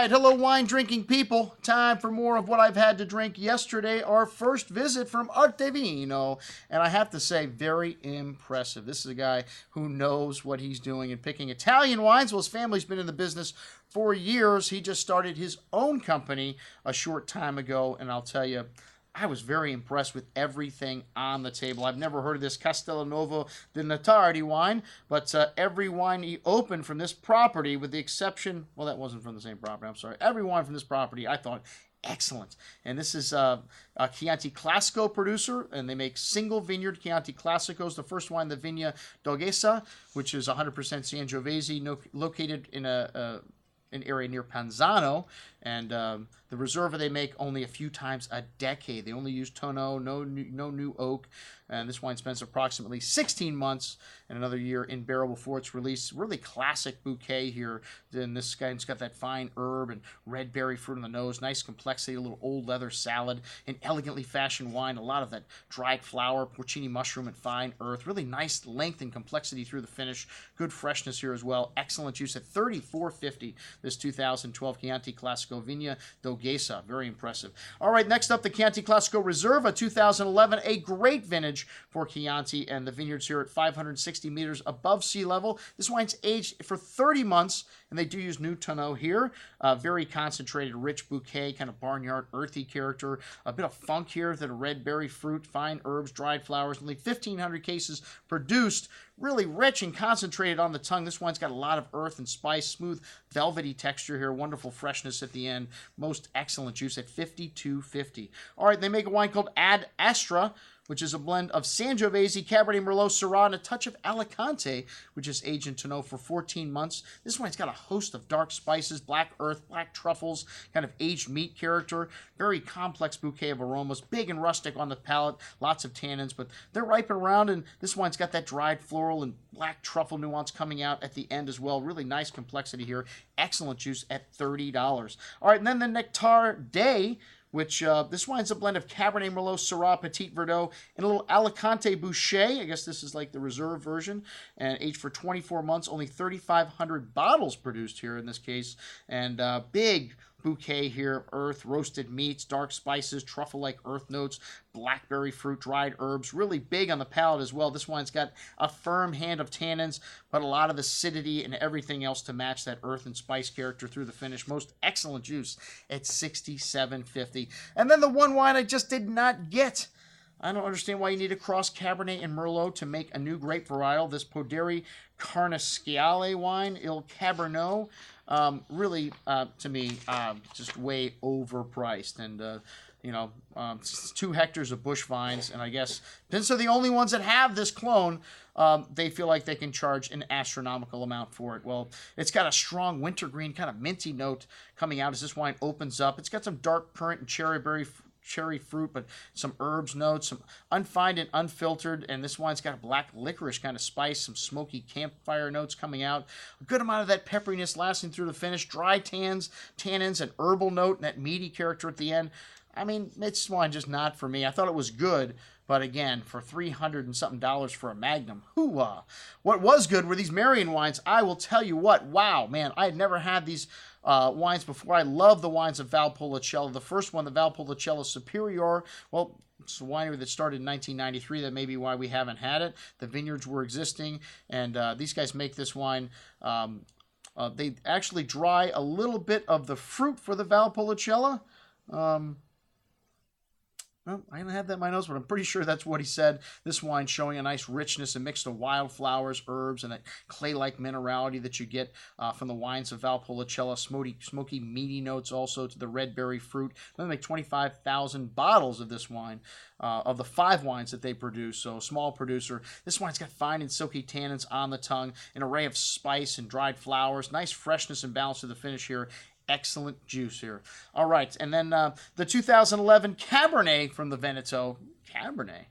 right, hello wine drinking people. Time for more of what I've had to drink yesterday. Our first visit from Arte Vino. And I have to say, very impressive. This is a guy who knows what he's doing in picking Italian wines. Well, his family's been in the business for years. He just started his own company a short time ago. And I'll tell you, I was very impressed with everything on the table. I've never heard of this Casanuova de Nittardi wine, but every wine he opened from this property, with the exception, well, that wasn't from the same property, I'm sorry. Every wine from this property, I thought, excellent. And this is a Chianti Classico producer, and they make single vineyard Chianti Classicos. The first wine, the Vigna Doggesa, which is 100% Sangiovese, located in an area near Panzano, and the Reserva they make only a few times a decade. They only use Tonneau, no new oak, and this wine spends approximately 16 months and another year in barrel before it's released. Really classic bouquet here. Then this guy's got that fine herb and red berry fruit on the nose, nice complexity, a little old leather salad, an elegantly fashioned wine, a lot of that dried flower, porcini mushroom, and fine earth. Really nice length and complexity through the finish. Good freshness here as well. Excellent juice at $34.50. This 2012 Chianti Classico Vigna Doggesa. Very impressive. All right, next up, the Chianti Classico Reserva 2011. A great vintage for Chianti, and the vineyards here at 560 meters above sea level. This wine's aged for 30 months, and they do use new Tonneau here. Very concentrated, rich bouquet, kind of barnyard, earthy character. A bit of funk here, that red berry fruit, fine herbs, dried flowers. Only 1,500 cases produced. Really rich and concentrated on the tongue. This wine's got a lot of earth and spice, smooth, velvety texture here, wonderful freshness at the end. Most excellent juice at $52.50. All right, they make a wine called Ad Astra, which is a blend of Sangiovese, Cabernet Merlot, Syrah, and a touch of Alicante, which is aged in Tonneau for 14 months. This wine's got a host of dark spices, black earth, black truffles, kind of aged meat character. Very complex bouquet of aromas, big and rustic on the palate, lots of tannins, but they're ripe and round, and this wine's got that dried floral and black truffle nuance coming out at the end as well. Really nice complexity here. Excellent juice at $30. All right, and then the Nectar Day, which this wine's a blend of Cabernet Merlot, Syrah, Petit Verdot, and a little Alicante Boucher. I guess this is like the reserve version, and aged for 24 months. Only 3,500 bottles produced here in this case, and big bouquet here, earth, roasted meats, dark spices, truffle-like earth notes, blackberry fruit, dried herbs. Really big on the palate as well. This wine's got a firm hand of tannins, but a lot of acidity and everything else to match that earth and spice character through the finish. Most excellent juice at $67.50. And then the one wine I just did not get. I don't understand why you need to cross Cabernet and Merlot to make a new grape varietal. This Poderi Carnisciale wine, Il Cabernet, really, to me, just way overpriced. And, 2 hectares of bush vines, and I guess since they're the only ones that have this clone, they feel like they can charge an astronomical amount for it. Well, it's got a strong wintergreen, kind of minty note coming out as this wine opens up. It's got some dark currant and cherry fruit, but some herbs notes, some unfined and unfiltered, and this wine's got a black licorice kind of spice, some smoky campfire notes coming out, a good amount of that pepperiness lasting through the finish, dry tannins, an herbal note, and that meaty character at the end. I mean, this wine just not for me. I thought it was good, but again, for $300 and something for a Magnum, hoo-ah. What was good were these Marion wines. I will tell you what, wow, man, I had never had these wines before. I love the wines of Valpolicella. The first one, the Valpolicella Superior, well, it's a winery that started in 1993. That may be why we haven't had it. The vineyards were existing, and these guys make this wine. They actually dry a little bit of the fruit for the Valpolicella. Well, I don't have that in my notes, but I'm pretty sure that's what he said. This wine showing a nice richness, a mix of wildflowers, herbs, and that clay-like minerality that you get from the wines of Valpolicella. Smoky, meaty notes also to the red berry fruit. They make 25,000 bottles of this wine, of the 5 wines that they produce, so small producer. This wine's got fine and silky tannins on the tongue, an array of spice and dried flowers, nice freshness and balance to the finish here. Excellent juice here. All right, and then the 2011 Cabernet from the Veneto. Cabernet.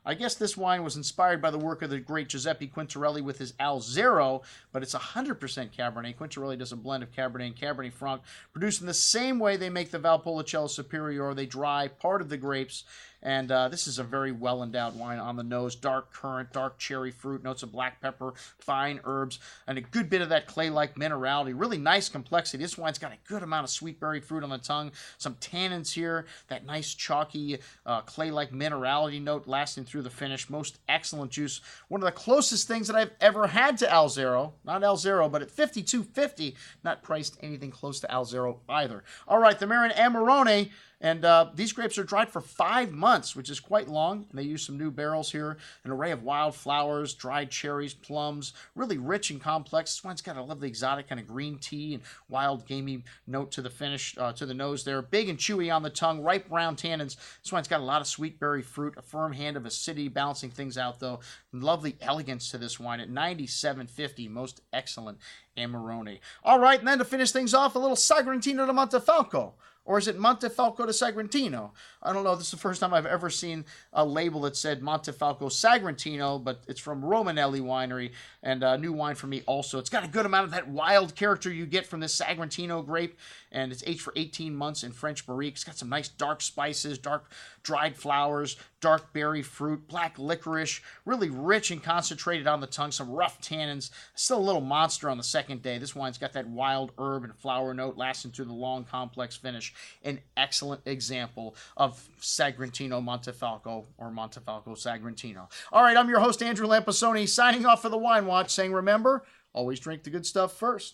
I guess this wine was inspired by the work of the great Giuseppe Quintarelli with his Al Zero, but it's 100% Cabernet. Quintarelli does a blend of Cabernet and Cabernet Franc, produced in the same way they make the Valpolicella Superiore. They dry part of the grapes, and this is a very well-endowed wine on the nose. Dark currant, dark cherry fruit, notes of black pepper, fine herbs, and a good bit of that clay-like minerality. Really nice complexity. This wine's got a good amount of sweet berry fruit on the tongue, some tannins here, that nice chalky clay-like minerality note lasting through the finish. Most excellent juice. One of the closest things that I've ever had to Al Zero. Not Al Zero, but at $52.50, not priced anything close to Al Zero either. All right, the Marin Amarone. And these grapes are dried for 5 months, which is quite long. And they use some new barrels here. An array of wild flowers, dried cherries, plums. Really rich and complex. This wine's got a lovely exotic kind of green tea and wild gamey note to the finish, to the nose there. Big and chewy on the tongue, ripe brown tannins. This wine's got a lot of sweet berry fruit, a firm hand of acidity, balancing things out though. Lovely elegance to this wine at $97.50. Most excellent Amarone. All right, and then to finish things off, a little Sagrantino de Montefalco. Or is it Montefalco de Sagrantino? I don't know. This is the first time I've ever seen a label that said Montefalco Sagrantino, but it's from Romanelli Winery, and a new wine for me also. It's got a good amount of that wild character you get from this Sagrantino grape, and it's aged for 18 months in French barrique. It's got some nice dark spices, dark dried flowers, dark berry fruit, black licorice, really rich and concentrated on the tongue, some rough tannins. Still a little monster on the second day. This wine's got that wild herb and flower note lasting through the long, complex finish. An excellent example of Sagrantino Montefalco or Montefalco Sagrantino. All right, I'm your host, Andrew Lamposoni, signing off for the Wine Watch, saying remember, always drink the good stuff first.